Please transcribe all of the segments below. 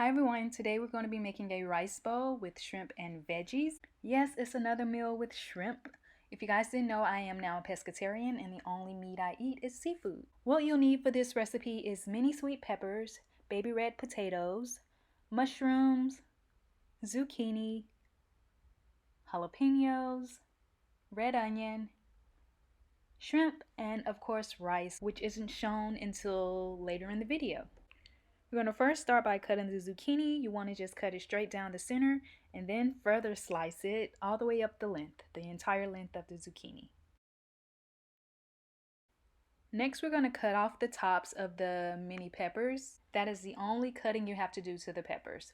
Hi everyone, today we're going to be making a rice bowl with shrimp and veggies. Yes, it's another meal with shrimp. If you guys didn't know, I am now a pescatarian and the only meat I eat is seafood. What you'll need for this recipe is mini sweet peppers, baby red potatoes, mushrooms, zucchini, jalapenos, red onion, shrimp, and of course rice, which isn't shown until later in the video. We're going to first start by cutting the zucchini. You want to just cut it straight down the center and then further slice it all the way up the length, the entire length of the zucchini. Next, we're going to cut off the tops of the mini peppers. That is the only cutting you have to do to the peppers.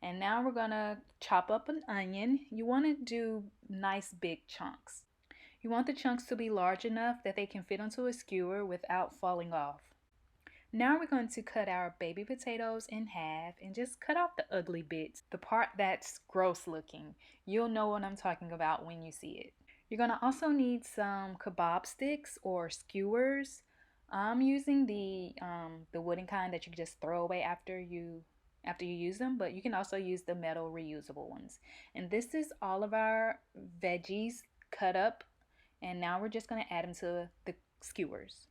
And now we're going to chop up an onion. You want to do nice big chunks. You want the chunks to be large enough that they can fit onto a skewer without falling off. Now we're going to cut our baby potatoes in half and just cut off the ugly bits, the part that's gross looking. You'll know what I'm talking about when you see it. You're going to also need some kebab sticks or skewers. I'm using the wooden kind that you can just throw away after you use them, but you can also use the metal reusable ones. And this is all of our veggies cut up, and now we're just going to add them to the skewers.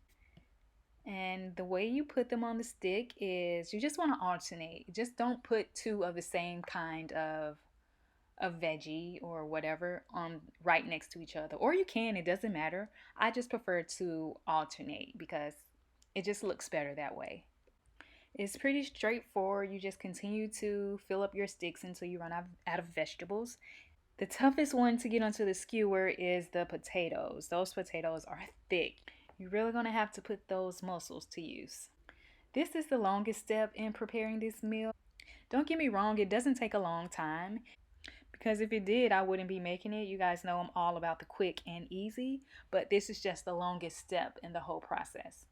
And the way you put them on the stick is you just want to alternate. Just don't put two of the same kind of veggie or whatever on right next to each other. Or you can, it doesn't matter. I just prefer to alternate because it just looks better that way. It's pretty straightforward. You just continue to fill up your sticks until you run out of vegetables. The toughest one to get onto the skewer is the potatoes. Those potatoes are thick. You're really going to have to put those muscles to use. This is the longest step in preparing this meal. Don't get me wrong, it doesn't take a long time, because if it did, I wouldn't be making it. You guys know I'm all about the quick and easy, but this is just the longest step in the whole process.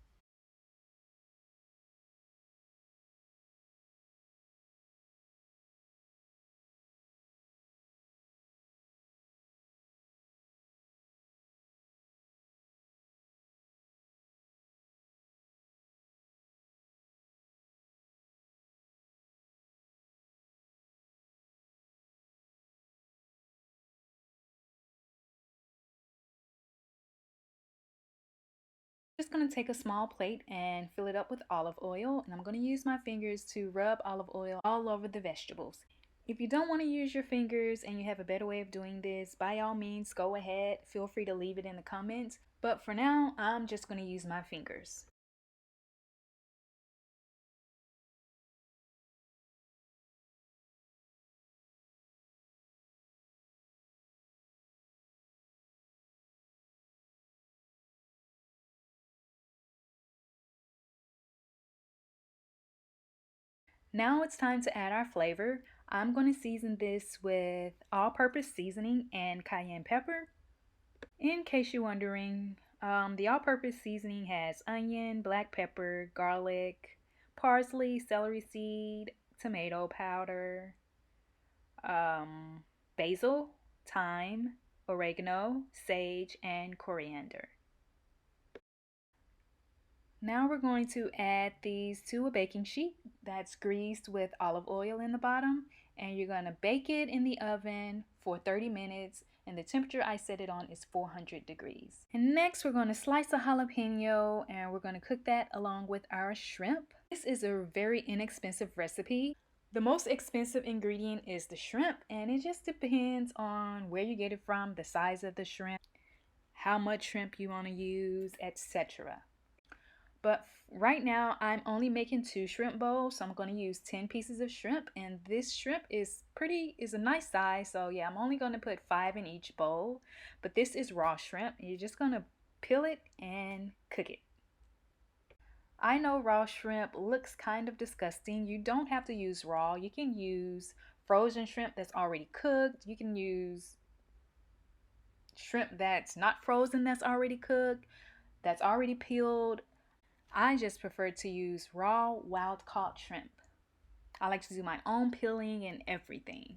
Just going to take a small plate and fill it up with olive oil, and I'm going to use my fingers to rub olive oil all over the vegetables. If you don't want to use your fingers and you have a better way of doing this, by all means go ahead. Feel free to leave it in the comments, but for now I'm just going to use my fingers. Now it's time to add our flavor. I'm going to season this with all-purpose seasoning and cayenne pepper. In case you're wondering, the all-purpose seasoning has onion, black pepper, garlic, parsley, celery seed, tomato powder, basil, thyme, oregano, sage, and coriander. Now we're going to add these to a baking sheet that's greased with olive oil in the bottom, and you're going to bake it in the oven for 30 minutes, and the temperature I set it on is 400 degrees. And next we're going to slice a jalapeno and we're going to cook that along with our shrimp. This is a very inexpensive recipe. The most expensive ingredient is the shrimp, and it just depends on where you get it from, the size of the shrimp, how much shrimp you want to use, etc. But right now I'm only making 2 shrimp bowls, so I'm going to use 10 pieces of shrimp, and this shrimp is a nice size, so yeah, I'm only going to put 5 in each bowl. But this is raw shrimp. You're just going to peel it and cook it. I know raw shrimp looks kind of disgusting. You don't have to use raw. You can use frozen shrimp that's already cooked. You can use shrimp that's not frozen, that's already cooked, that's already peeled. I just prefer to use raw wild caught shrimp. I like to do my own peeling and everything.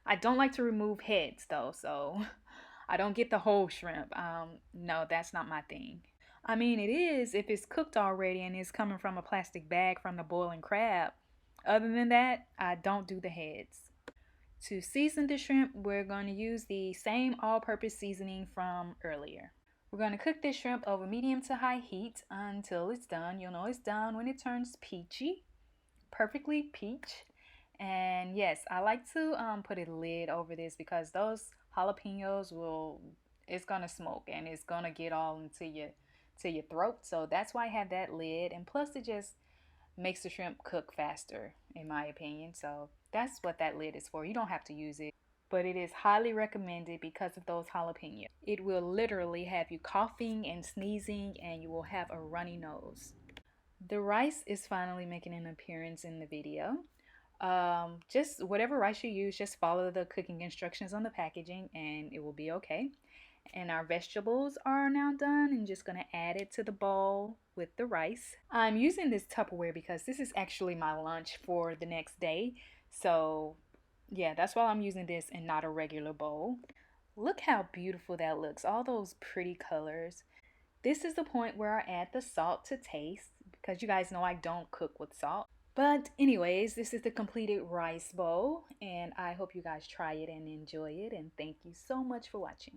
I don't like to remove heads though, so I don't get the whole shrimp. No, that's not my thing. I mean, it is if it's cooked already and it's coming from a plastic bag from the boiling crab. Other than that, I don't do the heads. To season the shrimp, we're going to use the same all-purpose seasoning from earlier. We're going to cook this shrimp over medium to high heat until it's done. You'll know it's done when it turns peachy, perfectly peach. And yes, I like to put a lid over this because those jalapenos will, it's gonna smoke and it's gonna get all into your throat. So that's why I have that lid. And plus, it just makes the shrimp cook faster, in my opinion. So that's what that lid is for. You don't have to use it, but it is highly recommended because of those jalapenos. It will literally have you coughing and sneezing, and you will have a runny nose. The rice is finally making an appearance in the video. Just whatever rice you use, just follow the cooking instructions on the packaging and it will be okay. And our vegetables are now done and just gonna add it to the bowl with the rice. I'm using this Tupperware because this is actually my lunch for the next day. So yeah, that's why I'm using this and not a regular bowl. Look how beautiful that looks, all those pretty colors. This is the point where I add the salt to taste because you guys know I don't cook with salt. But anyways, this is the completed rice bowl and I hope you guys try it and enjoy it, and thank you so much for watching.